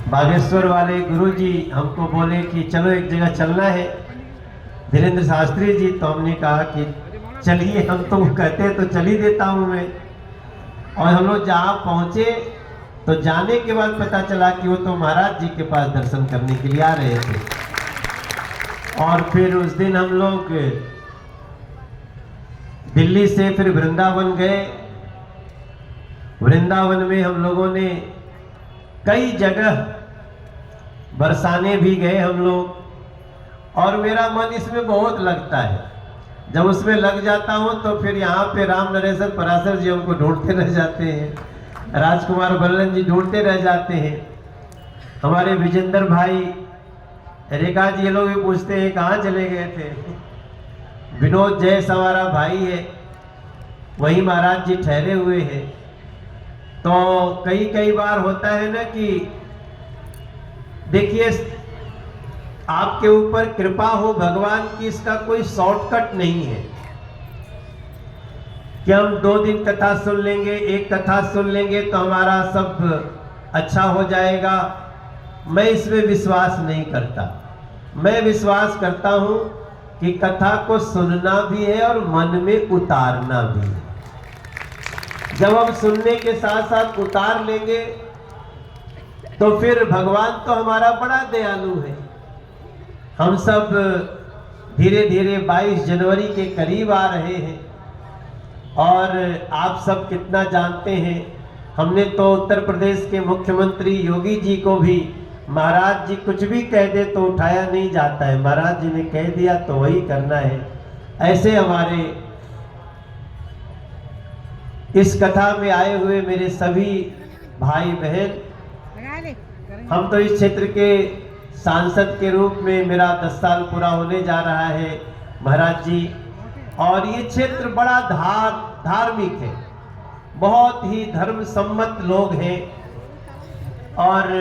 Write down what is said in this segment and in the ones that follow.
बागेश्वर वाले गुरुजी हमको बोले कि चलो एक जगह चलना है, धीरेन्द्र शास्त्री जी। तो हमने कहा कि चलिए, हम तो कहते तो चल ही देता हूँ मैं। और हम लोग जहाँ पहुँचे तो जाने के बाद पता चला कि वो तो महाराज जी के पास दर्शन करने के लिए आ रहे थे। और फिर उस दिन हम लोग दिल्ली से फिर वृंदावन गए। वृंदावन में हम लोगों ने कई जगह बरसाने भी गए हम लोग, और मेरा मन इसमें बहुत लगता है। जब उसमें लग जाता हूँ तो फिर यहाँ पे राम नरेश्वर पराशर जी हमको ढूंढते रह जाते हैं, राजकुमार बल्लन जी ढूंढते रह जाते हैं, हमारे विजेंद्र भाई, रेखा जी, ये लोग भी पूछते हैं कहाँ चले गए थे। विनोद जैस हमारा भाई है, वही महाराज जी ठहरे हुए हैं। तो कई बार होता है ना कि देखिए, आपके ऊपर कृपा हो भगवान की, इसका कोई शॉर्टकट नहीं है कि हम 2 दिन कथा सुन लेंगे, एक कथा सुन लेंगे तो हमारा सब अच्छा हो जाएगा। मैं इसमें विश्वास नहीं करता। मैं विश्वास करता हूं कि कथा को सुनना भी है और मन में उतारना भी है। जब हम सुनने के साथ साथ उतार लेंगे तो फिर भगवान तो हमारा बड़ा दयालु है। हम सब धीरे धीरे 22 जनवरी के करीब आ रहे हैं, और आप सब कितना जानते हैं, हमने तो उत्तर प्रदेश के मुख्यमंत्री योगी जी को भी, महाराज जी कुछ भी कह दे तो उठाया नहीं जाता है, महाराज जी ने कह दिया तो वही करना है। ऐसे हमारे इस कथा में आए हुए मेरे सभी भाई बहन, हम तो इस क्षेत्र के सांसद के रूप में मेरा 10 साल पूरा होने जा रहा है महाराज जी, और ये क्षेत्र बड़ा धार्मिक है, बहुत ही धर्म सम्मत लोग हैं। और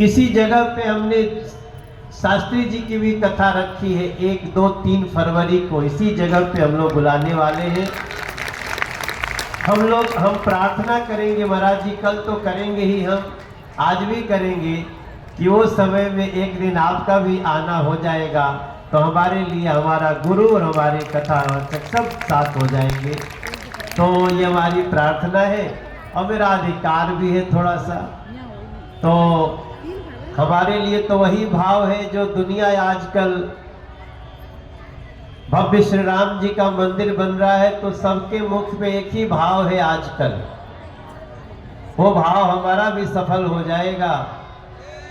इसी जगह पे हमने शास्त्री जी की भी कथा रखी है, 1, 2, 3 फरवरी को इसी जगह पे हम लोग बुलाने वाले हैं। हम प्रार्थना करेंगे महाराज जी, कल तो करेंगे ही, हम आज भी करेंगे कि वो समय में एक दिन आपका भी आना हो जाएगा, तो हमारे लिए हमारा गुरु और हमारे कथा सब साथ हो जाएंगे। तो ये हमारी प्रार्थना है, और मेरा अधिकार भी है थोड़ा सा। तो हमारे लिए तो वही भाव है जो दुनिया आजकल, भव्य श्री राम जी का मंदिर बन रहा है तो सबके मुख में एक ही भाव है आजकल, वो भाव हमारा भी सफल हो जाएगा।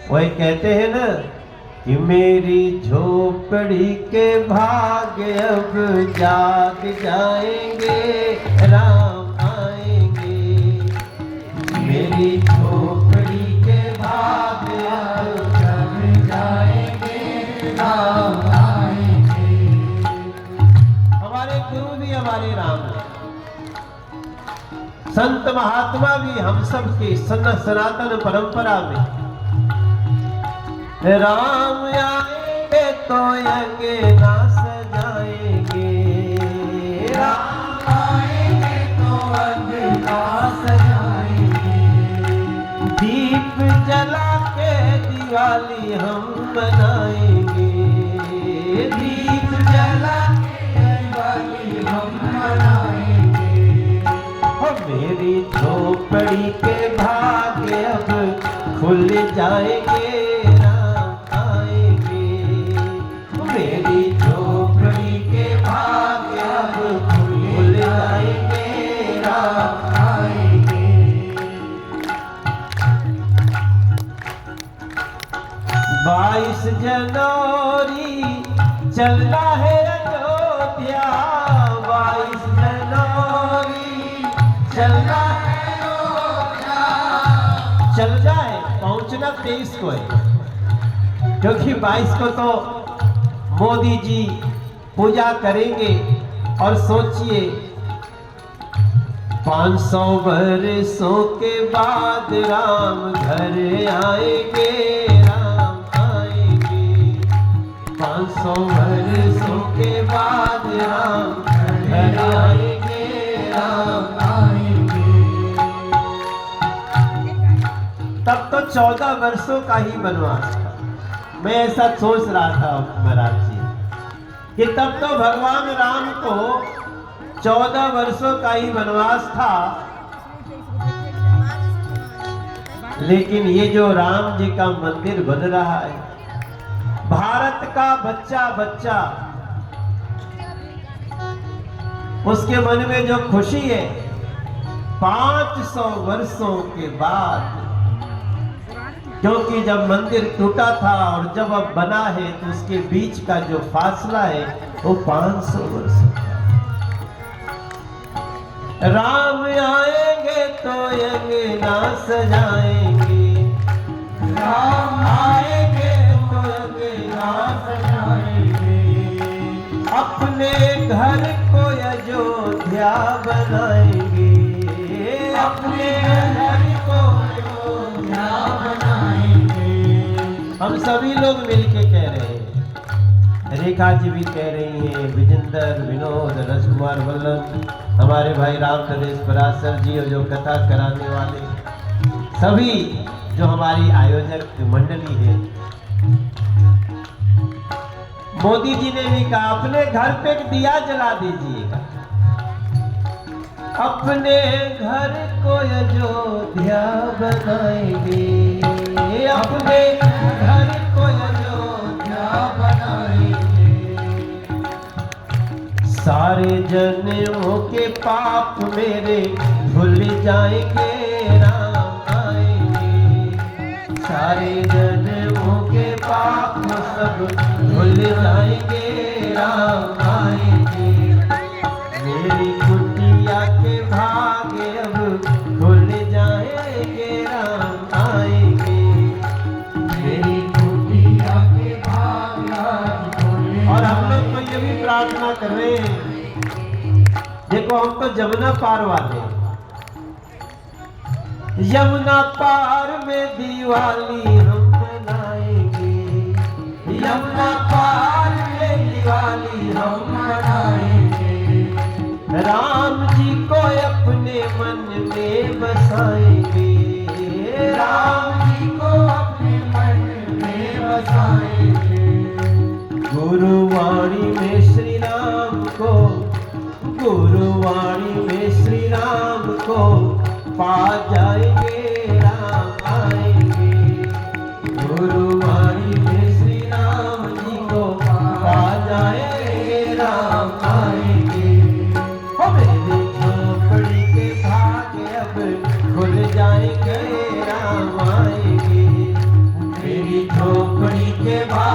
वही कहते हैं ना कि मेरी झोपड़ी के भाग्य अब जाग जाएंगे, राम आएंगे। मेरी झोपड़ी के भाग्य अब जाग जाएंगे, राम आएंगे। हमारे गुरु भी हमारे राम हैं, संत महात्मा भी हम सब के सनातन परंपरा में। राम आएंगे तो अंगना सजाएंगे, राम आएंगे तो अंगना सजाएंगे। दीप जला के दिवाली हम मनाएंगे, दीप जला के दिवाली हम मनाएंगे। मेरी झोपड़ी के भाग्य अब खुल जाएंगे, राम आएंगे। मेरी झोपड़ी के भाग्य अब खुल जाएंगे, राम आएंगे। 22 जनवरी चलना है अयोध्या, 22 जनवरी चलना है अयोध्या। चल जाए, पहुंचना 23 को है, क्योंकि 22 को तो मोदी जी पूजा करेंगे। और सोचिए 500 वर्षों के बाद राम घर आएंगे, राम आएंगे। 500 वर्षों के बाद राम घर आएंगे, राम आएंगे। 14 वर्षों का ही वनवास था। मैं ऐसा सोच रहा था महाराज जी कि तब तो भगवान राम को 14 वर्षों का ही वनवास था, लेकिन ये जो राम जी का मंदिर बन रहा है, भारत का बच्चा बच्चा उसके मन में जो खुशी है 500 वर्षों के बाद, क्योंकि जब मंदिर टूटा था और जब अब बना है तो उसके बीच का जो फासला है वो 500 वर्ष का। राम आएंगे तो अंगना सजाएंगे, राम आएंगे तो अंगना सजाएंगे, अपने घर को अयोध्या बनाएंगे, अपने घर को अयोध्या बनाएंगे। हम सभी लोग मिलके कह रहे हैं, रेखा जी भी कह रही हैं, विजेंद्र, विनोद, राजकुमार वल्लभ, हमारे भाई राम नरेश पराशर जी और जो कथा कराने वाले सभी जो हमारी आयोजक मंडली है। मोदी जी ने भी कहा अपने घर पे एक दिया जला दीजिएगा, अपने घर को अयोध्या बनाएंगे, अपने घर को अयोध्या बनाएंगे, सारे जन्मों के पाप मेरे भूल जाएंगे, राम आएंगे, सारे जन्मों के पाप सब भूल जाएंगे, राम आएंगे, मेरी कुटिया के भाग्य अब खुल जाएंगे, राम आएंगे, मेरी कुटिया के भाग्य। और हम लोग तो ये भी प्रार्थना कर रहे हैं, देखो हम तो जमुना पार वाले, यमुना पार में दिवाली हम मनाएंगे, यमुना पार में दिवाली हम मनाएंगे, राम जी को अपने मन में बसाएंगे, राम जी को अपने मन में बसाएंगे, गुरुवाणी में श्री राम को, गुरुवाणी में श्री राम को पा जाएंगे, राम आएंगे, गुरुवाणी में श्री राम जी को पा जाएंगे, राम आएंगे, मेरी झोपड़ी के भाग्य अब खुल जाएंगे, राम आएंगे, मेरी झोपड़ी के भाग्य